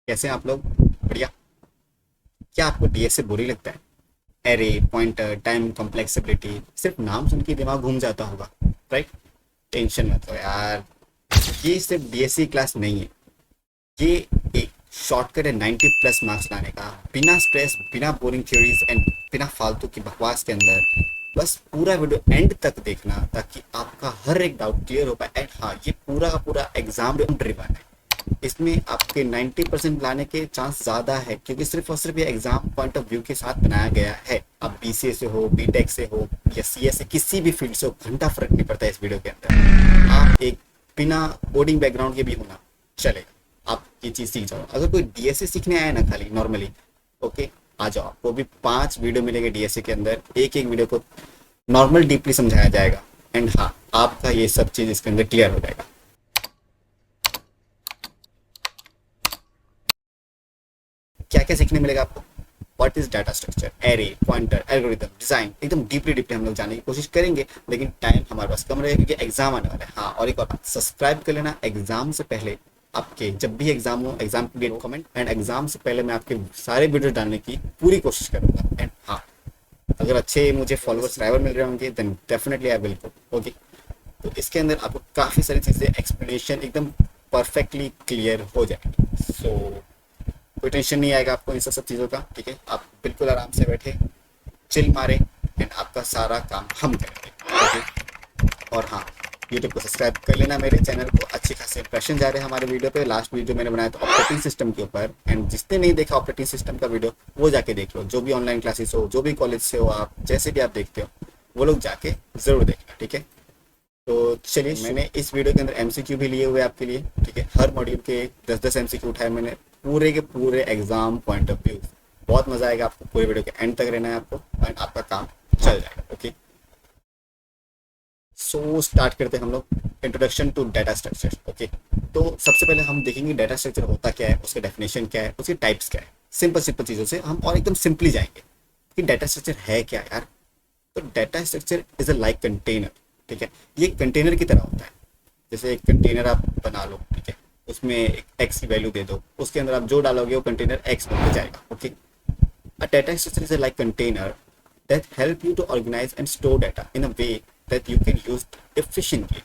कैसे हैं आप लोग? बढ़िया। क्या आपको डीएसए बुरी लगता है? एरे, पॉइंटर, टाइम कॉम्प्लेक्सिबिलिटी, सिर्फ नाम सुन के दिमाग घूम जाता होगा, राइट? टेंशन मत लो यार, ये सिर्फ डीएसए क्लास नहीं है। ये एक शॉर्टकट है 90 प्लस मार्क्स लाने का, बिना स्ट्रेस, बिना बोरिंग थ्योरीज एंड बिना फालतू की बकवास के अंदर। बस पूरा वीडियो एंड तक देखना ताकि आपका हर एक डाउट क्लियर हो पाए। एंड हाँ, ये पूरा का पूरा एग्जाम ड्रिवन है। इसमें आपके 90% लाने के चांस ज़्यादा है क्योंकि सिर्फ और सिर्फ ये एग्जाम पॉइंट ऑफ व्यू के साथ बनाया गया है। आप बीसीए से हो, बीटेक से हो या सीएस से, किसी भी फील्ड से हो, घंटा फर्क नहीं पड़ता इस वीडियो के अंदर। आप एक बिना कोडिंग बैकग्राउंड के भी होना चलेगा, आप ये चीज़ सीख जाओ। अगर कोई डीएसए सीखने आया ना खाली नॉर्मली, ओके, आ जाओ, आपको भी 5 वीडियो मिलेंगे डीएसए के अंदर। एक एक वीडियो को नॉर्मल डीपली समझाया जाएगा। एंड हाँ, आपका ये सब चीज़ इसके अंदर क्लियर हो जाएगा। क्या क्या सीखने मिलेगा आपको? What is data structure, array, pointer, algorithm, design, एकदम डीपली डीपली हम लोग जाने की कोशिश करेंगे, लेकिन टाइम हमारे पास कम रहेगा क्योंकि एग्जाम आने वाला है। हाँ, और एक और बात, सब्सक्राइब कर लेना एग्जाम से पहले। आपके जब भी एग्जाम हो, एग्जाम के लिए कमेंट, एंड एग्जाम से पहले मैं आपके सारे वीडियो डालने की पूरी कोशिश करूंगा। एंड हाँ, अगर अच्छे मुझे फॉलोअर सब्सक्राइबर मिल रहे होंगे then definitely I will go. Okay, तो इसके अंदर आपको काफ़ी सारी चीज़ें एक्सप्लेनेशन एकदम परफेक्टली क्लियर हो जाएगी। सो कोई टेंशन नहीं आएगा आपको इन सब चीज़ों का, ठीक है? आप बिल्कुल आराम से बैठे, चिल मारे, एंड आपका सारा काम हम करेंगे, ओके? और हाँ, यूट्यूब को सब्सक्राइब कर लेना, मेरे चैनल को। अच्छे खासे इंप्रेशन जा रहे हैं हमारे वीडियो पे। लास्ट वीडियो मैंने बनाया था ऑपरेटिंग सिस्टम के ऊपर, एंड जिसने नहीं देखा ऑपरेटिंग सिस्टम का वीडियो, वो जाके देख लो। जो भी ऑनलाइन क्लासेस हो, जो भी कॉलेज से हो, आप जैसे भी आप देखते हो, वो लोग जाके ज़रूर देखना, ठीक है? तो चलिए, मैंने इस वीडियो के अंदर एमसीक्यू भी लिए हुए आपके लिए, ठीक है? हर मॉड्यूल के 10-10 एमसीक्यू उठाए मैंने, पूरे के पूरे एग्जाम पॉइंट ऑफ व्यू। बहुत मजा आएगा आपको, पूरे वीडियो के एंड तक रहना है आपको, एंड आपका काम चल जाएगा, ओके? सो स्टार्ट करते हैं हम लोग। Introduction to data structure, okay? तो सबसे पहले हम देखेंगे डाटा स्ट्रक्चर होता क्या है, उसका डेफिनेशन क्या है, उसके टाइप्स क्या है। सिंपल सिंपल चीज़ों से हम और एकदम सिंपली जाएंगे कि डाटा स्ट्रक्चर है क्या यार। तो data structure is a like container, ठीक है? ये कंटेनर की तरह होता है। जैसे एक कंटेनर आप बना लो, ठीक है? उसमें एक एक्स की वैल्यू दे दो, उसके अंदर आप जो डालोगे वो कंटेनर एक्स बन जाएगा, okay? A data structure is a like container that help you to organize and store data in a way that you can use efficiently.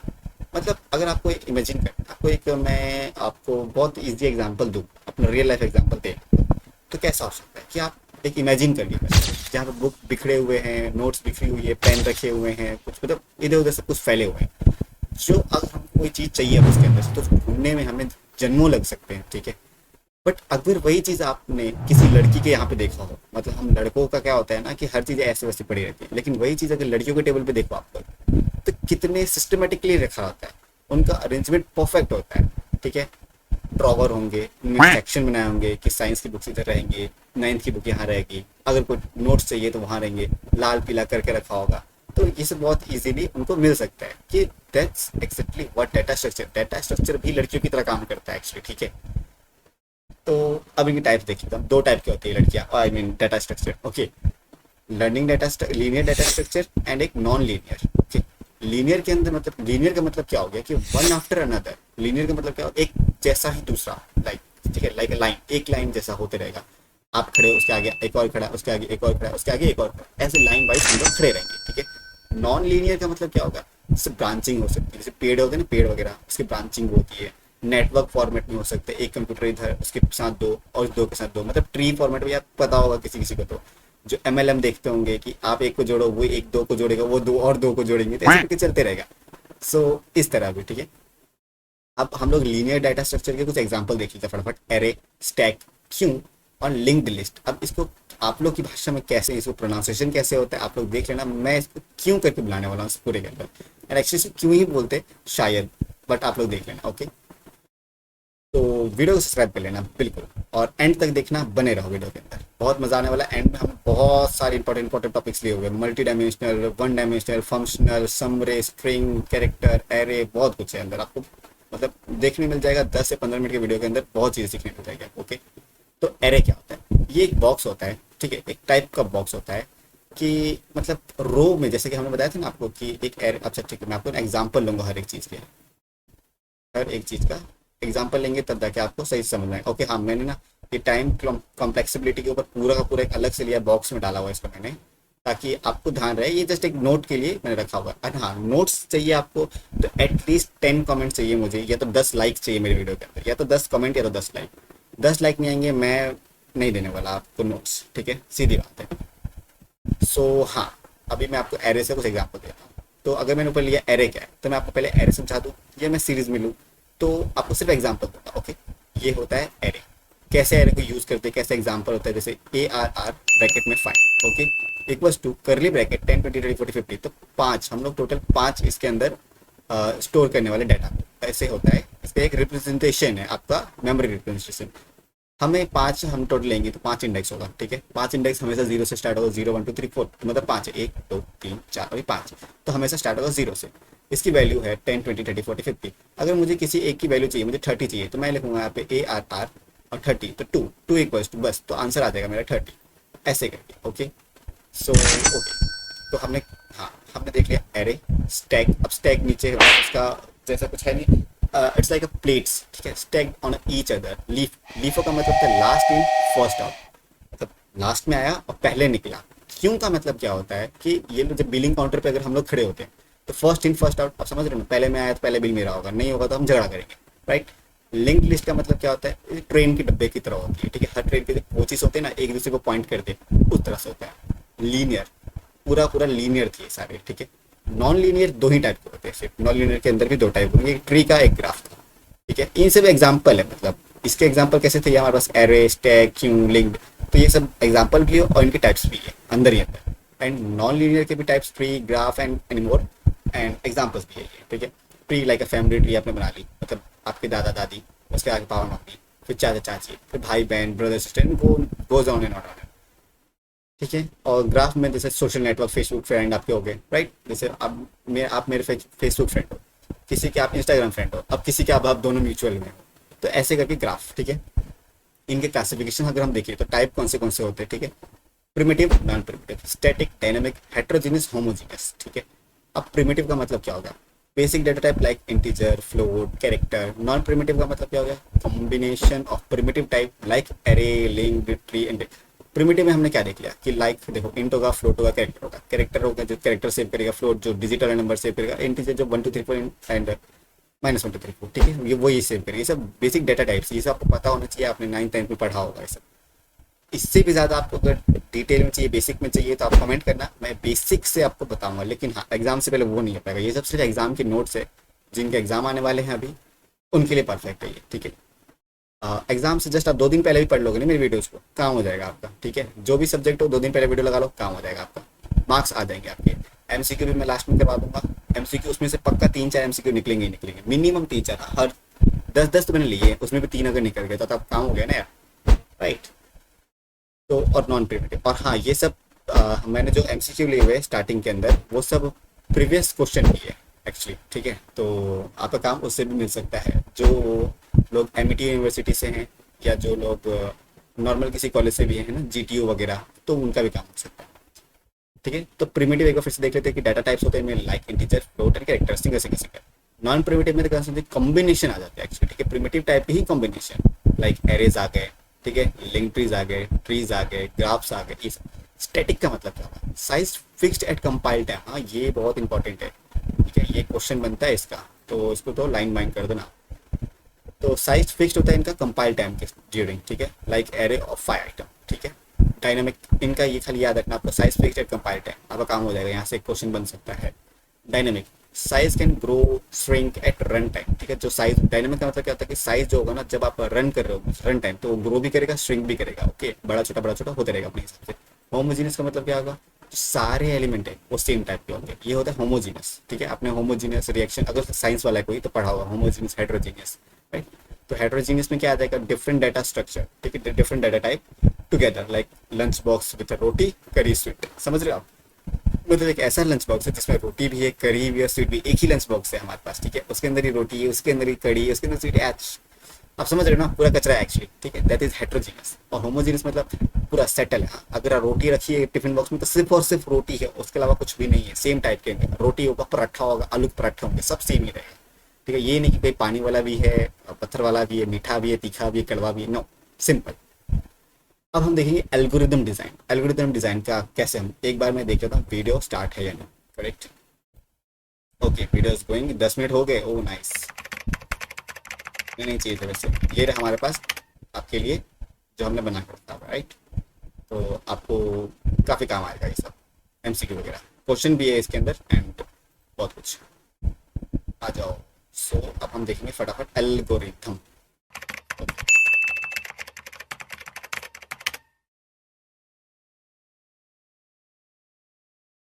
मतलब अगर आपको एक इमेजिन कर, आपको एक मैं आपको बहुत इजी एग्जांपल दूँ, अपना रियल लाइफ एग्जांपल दे, तो कैसा हो सकता है कि आप एक इमेजिन कर लीजिए जहाँ पे बुक बिखरे हुए हैं, नोट्स बिखरी हुई है, पेन रखे हुए हैं, कुछ मतलब इधर उधर सब कुछ फैले हुए हैं। जो अगर हमको कोई चीज़ चाहिए उसके अंदर से, तो ढूंढने में हमें जन्मों लग सकते हैं, ठीक है? बट अगर वही चीज़ आपने किसी लड़की के यहाँ पे देखा हो, मतलब हम लड़कों का क्या होता है ना कि हर चीज़ें ऐसे वैसे पड़ी रहती है, लेकिन वही चीज़ अगर लड़कियों के टेबल पे देखो आप लोग, तो कितने सिस्टमेटिकली रखा होता है, उनका अरेंजमेंट परफेक्ट होता है, ठीक है? ड्रॉवर होंगे, उनमें सेक्शन बनाए होंगे कि साइंस की बुक्स इधर रहेंगी, नाइन्थ की बुक यहाँ रहेगी, अगर कोई नोट्स चाहिए तो वहाँ रहेंगे, लाल पीला करके रखा होगा। तो ये सब बहुत इजीली उनको मिल सकता है कि that's exactly what data structure. Data structure भी लड़कियों की तरह काम करता है एक्चुअली, ठीक है? तो अब इनके टाइप्स देख लेता हूँ। दो टाइप की होती है लड़कियाँ, I mean data structure, okay? Learning data, linear data structure and एक नॉन लीनियर, ओके? लीनियर के अंदर मतलब, लीनियर का मतलब क्या हो गया कि वन आफ्टर अनदर। लीनियर का मतलब क्या हो, एक जैसा ही दूसरा, लाइक, ठीक है, लाइक लाइन, एक लाइन जैसा होते रहेगा। आप खड़े, उसके आगे एक और खड़ा, उसके आगे एक और खड़ा, उसके आगे एक और खड़ा, ऐसे लाइन वाइज हम लोग खड़े रहेंगे, ठीक है? नॉन लीनियर का मतलब क्या होगा, जैसे ब्रांचिंग हो सकती है, जैसे पेड़ होते हैं ना, पेड़ वगैरह, उसकी ब्रांचिंग होती है। नेटवर्क फॉर्मेट में हो सकते हैं, एक कंप्यूटर इधर, उसके साथ दो, और दो के साथ दो, मतलब ट्री फॉर्मेट में, आप पता होगा किसी किसी को, तो जो एमएलएम देखते होंगे कि आप एक को जोड़ो, वो एक दो को जोड़ेगा, वो दो और दो को जोड़ेंगे, तो ऐसे करके चलते रहेगा। सो इस तरह भी, ठीक है? अब हम लोग लीनियर डाटा स्ट्रक्चर के कुछ एग्जांपल देख लेते हैं फटाफट। एरे, स्टैक, क्यू और लिंक्ड लिस्ट। अब इसको आप लोग की भाषा में कैसे, इसको प्रोनाउंसिएशन कैसे होता है आप लोग देख लेना। मैं इसको क्यों करके बुलाने वाला हूँ इस पूरे के अंदर, एंड एक्चुअली क्यों ही बोलते शायद, बट आप लोग देख लेना, ओके? तो वीडियो को सब्सक्राइब कर लेना बिल्कुल, और एंड तक देखना, बने रहो वीडियो के अंदर, बहुत मजा आने वाला है। एंड में हम बहुत सारे इंपॉर्टेंट टॉपिक्स लिए हुए, multi dimensional, one dimensional, functional, समरे, स्ट्रिंग, कैरेक्टर, एरे, बहुत कुछ है अंदर आपको, मतलब देखने मिल जाएगा। 10 से 15 मिनट के वीडियो के अंदर बहुत चीज़ें सीखने मिल जाएगी, ओके? तो एरे क्या होता है? ये एक बॉक्स होता है, ठीक है? एक टाइप का बॉक्स होता है कि मतलब रो में, जैसे कि हमने बताया था ना आपको कि एक एरे। अच्छा ठीक है, मैं आपको एग्जाम्पल लूंगा हर एक चीज़ के, हर एक चीज़ का एग्जाम्पल लेंगे तब जाके आपको सही समझ में आएगा। ओके हाँ, मैंने ना ये टाइम कॉम्प्लेक्सिबिलिटी के ऊपर पूरा का पूरा एक अलग से लिया, बॉक्स में डाला हुआ है इसको मैंने, ताकि आपको ध्यान रहे, ये जस्ट एक नोट के लिए मैंने रखा हुआ है। और हाँ, नोट्स चाहिए आपको तो एटलीस्ट 10 कमेंट चाहिए मुझे, या तो 10 लाइक चाहिए मेरे वीडियो के अंदर, या तो 10 कमेंट या तो 10 लाइक। 10 लाइक नहीं आएंगे मैं नहीं देने वाला आपको नोट्स, ठीक है, सीधी बात है। सो हाँ, अभी मैं आपको एरे से कुछ एग्जाम्पल देता हूँ। तो अगर मैंने ऊपर लिया एरे क्या है, तो मैं आपको पहले एरे समझा दूँ या मैं सीरीज में लूँ, तो आपको सिर्फ एग्जाम्पल दूंगा। ओके, ये होता है एरे, कैसे एरे को यूज करते हैं, कैसे एग्जाम्पल होता है, जैसे ARR ब्रैकेट में 5, okay, equals to curly bracket 10 20 30 40 50, तो 5 हम लोग टोटल 5 इसके अंदर स्टोर करने वाले डाटा ऐसे होता है। इसका एक रिप्रेजेंटेशन है आपका मेमोरी रिप्रेजेंटेशन। हमें 5 हम टोटल लेंगे तो 5 इंडेक्स होगा, ठीक है। 5 इंडेक्स हमेशा 0 से स्टार्ट होगा, 0 1 2 3 4, तो मतलब 5 है, 1 2 3 4 अभी 5, तो हमेशा स्टार्ट होगा 0 से। इसकी वैल्यू है 10 20 30 40 50। अगर मुझे किसी एक की वैल्यू चाहिए, मुझे 30 चाहिए, तो मैं लिखूंगा यहाँ पे ARR और 30, तो 2 इक्वल्स टू, बस तो आंसर आ जाएगा मेरा 30, ऐसे करके। ओके, सो ओके, तो हमने, हाँ हमने देख लिया एरे। स्टैक, अब स्टैक नीचे उसका जैसा कुछ है नहीं, इट्स लाइक अ प्लेट्स, ठीक है, stack on each other. LIFO का मतलब है लास्ट इन फर्स्ट आउट, मतलब लास्ट में आया और पहले निकला। क्यों का मतलब क्या होता है कि ये जब बिलिंग काउंटर पे अगर हम लोग खड़े होते हैं तो फर्स्ट इन फर्स्ट आउट, आप समझ रहे हो ना, पहले में आया तो पहले बिल मेरा होगा, नहीं होगा तो हम झगड़ा करेंगे, राइट। लिंक्ड लिस्ट का मतलब क्या होता है, ट्रेन के डब्बे की तरह होती है, ठीक है, हर ट्रेन के कोचेस होते हैं ना, एक दूसरे को पॉइंट करते उस तरह से होता है। लीनियर, पूरा पूरा लीनियर थी सारे, ठीक है। नॉन लीनियर दो ही टाइप के होते हैं, सिर्फ नॉन लीनियर के अंदर भी दो टाइप होंगे, एक ट्री का एक ग्राफ का, ठीक है। इन सब एग्जाम्पल है, मतलब इसके एग्जाम्पल कैसे थे, हमारे पास एरे, स्टैक, क्यू, लिंक्ड, तो ये सब एग्जाम्पल भी है और इनके टाइप्स भी है अंदर ही अंदर। एंड नॉन लीनियर के भी types, tree, graph and any more, and examples भी है ये, ठीक है। Tree like a family tree आपने बना ली, मतलब आपके दादा दादी, उसके आगे पापा मम्मी, फिर चाचा चाची, फिर भाई बहन, brother sister, goes on and on, ठीक है। और ग्राफ में जैसे सोशल नेटवर्क, फेसबुक फ्रेंड आपके हो गए, राइट। जैसे अब आप मेरे फेसबुक फ्रेंड हो, किसी के आप इंस्टाग्राम फ्रेंड हो, अब किसी के आप दोनों म्यूचुअल में हो, तो ऐसे करके ग्राफ, ठीक है। इनके क्लासिफिकेशन अगर हम देखिए तो टाइप कौन से होते हैं, ठीक है। Primitive, non primitive, static, dynamic, heterogeneous, homogeneous, ठीक है। अब प्रिमिटिव का मतलब क्या होगा, basic data type like integer, float, character. Non primitive का मतलब क्या हो गया, combination of primitive type like array, linked, tree and. Primitive में हमने क्या देख लिया कि लाइक देखो, इंट होगा, फ्लोट होगा, कैरेक्टर होगा। कैरेक्टर होगा जो कैरेक्टर सेव करेगा, फ्लोट जो डिजिटल नंबर सेव करेगा, इंटीजर जो 1 2 3 4 एंड -1 2 3 4, ठीक है, ये वही सेव करेगा। ये सब बेसिक डेटा टाइप्स, ये सब आपको पता होना चाहिए, आपने 9th 10th में पढ़ा होगा ये सब। इससे भी ज़्यादा आपको अगर डिटेल में चाहिए, बेसिक में चाहिए, तो आप कमेंट करना, मैं बेसिक से आपको बताऊंगा। लेकिन हाँ, एग्जाम से पहले वो नहीं हो पाएगा, ये सब सिर्फ एग्जाम के नोट्स है, जिनके एग्जाम आने वाले हैं अभी, उनके लिए परफेक्ट है ये, ठीक है। एग्जाम से जस्ट आप 2 दिन पहले भी पढ़ लोगे ना मेरी वीडियोस को, काम हो जाएगा आपका, ठीक है। जो भी सब्जेक्ट हो 2 दिन पहले वीडियो लगा लो, काम हो जाएगा आपका, मार्क्स आ जाएंगे आपके। एमसीक्यू भी मैं लास्ट में करवा दूंगा। एमसीक्यू उसमें से पक्का 3-4 एमसीक्यू निकलेंगे ही निकलेंगे, मिनिमम 3-4, हर 10-10 तो मैंने लिए, उसमें भी 3 अगर निकल गए तो अब काम हो गया ना यार, राइट। तो और नॉन प्रिमिटिव, और हाँ ये सब मैंने जो एमसीक्यू लिए हुए स्टार्टिंग के अंदर, वो सब प्रीवियस क्वेश्चन भी है एक्चुअली, ठीक है। तो आपका काम उससे भी मिल सकता है, जो लोग एमईटी यूनिवर्सिटी से हैं या जो लोग नॉर्मल किसी कॉलेज से भी हैं ना, जीटीयू वगैरह, तो उनका भी काम हो सकता है, ठीक है। तो प्रिमिटिव एक बार फिर से देख लेते हैं कि डाटा टाइप्स होते हैं like integer, float and character, single single. Non primitive में तो कॉम्बिनेशन आ जाता है एक्चुअली, ठीक है। प्रिमिटिव टाइप की ही कॉम्बिनेशन, लाइक एरेज आ गए, ठीक है, लिंक ट्रीज आ गए, ट्रीज आ गए, ग्राफ्स आ गए। स्टैटिक का मतलब क्या होगा, size fixed at compile time, हाँ ये बहुत इंपॉर्टेंट है, ठीक है, ये क्वेश्चन बनता है इसका, तो इसको तो लाइन माइंड कर देना। तो साइज फिक्स्ड होता है इनका कंपाइल टाइम के ड्यूरिंग, ठीक है, लाइक एरे ऑफ 5 आइटम, ठीक है। डायनामिक, इनका ये खाली याद रखना आपको, size fixed at compile time, आपका काम हो जाएगा, यहाँ से एक क्वेश्चन बन सकता है। Dynamic, size can grow shrink at run time, ठीक है। जो साइज, डायनामिक का मतलब क्या होता है कि साइज जो होगा ना, जब आप रन कर रहे हो रन टाइम, तो वो ग्रो भी करेगा, श्रिंक भी करेगा, ओके, बड़ा छोटा होता रहेगा अपने हिसाब से। होमोजीनियस का मतलब क्या होगा, सारे एलिमेंट है वो सेम टाइप के होंगे, ये होता है होमोजीनियस, ठीक है। आपने होमोजीनियस रिएक्शन अगर साइंस वाला है कोई तो पढ़ा होगा, होमोजीनियस, हेट्रोजीनियस, राइट। तो हेट्रोजीनियस में क्या आ जाएगा, डिफरेंट डाटा स्ट्रक्चर, ठीक है, different data type together, like lunch box with roti, curry, sweet, समझ रहे हो आप। मतलब एक ऐसा लंच बॉक्स है जिसमें रोटी भी है, करी भी है, स्वीट भी, एक ही लंच बॉक्स है हमारे पास, ठीक है। उसके अंदर ही रोटी है, उसके अंदर ही कड़ी है, उसके अंदर स्वीट है, आप समझ रहे हो ना, पूरा कचरा है एक्चुअली, ठीक है। That is heterogeneous. और होमोजीनियस मतलब पूरा सेटल है, हाँ। अगर रोटी रखी है टिफिन बॉक्स में तो सिर्फ और सिर्फ रोटी है, उसके अलावा कुछ भी नहीं है, सेम टाइप के रोटी होगा, पराठा होगा, आलू के पराठे होंगे, सब सेम ही रहेगा, ठीक है, ये नहीं कि कोई पानी वाला भी है, पत्थर वाला भी है, मीठा भी है, तीखा भी है, कड़वा भी है, नो, सिंपल। अब हम देखेंगे एल्गोरिदम डिजाइन। एल्गोरिदम डिजाइन का कैसे, हम एक बार मैं देख लेता हूँ वीडियो स्टार्ट है या नहीं। Correct, okay, video is going, 10 minute हो गए, ओ नाइस। नहीं चाहिए था वैसे, ये रहा हमारे पास आपके लिए जो हमने बना कर रखा है, राइट। तो आपको काफ़ी काम आएगा ये सब, एमसीक्यू वगैरह, क्वेश्चन भी है इसके अंदर एंड बहुत कुछ। आ जाओ। सो अब हम देखेंगे फटाफट एल्गोरिथम।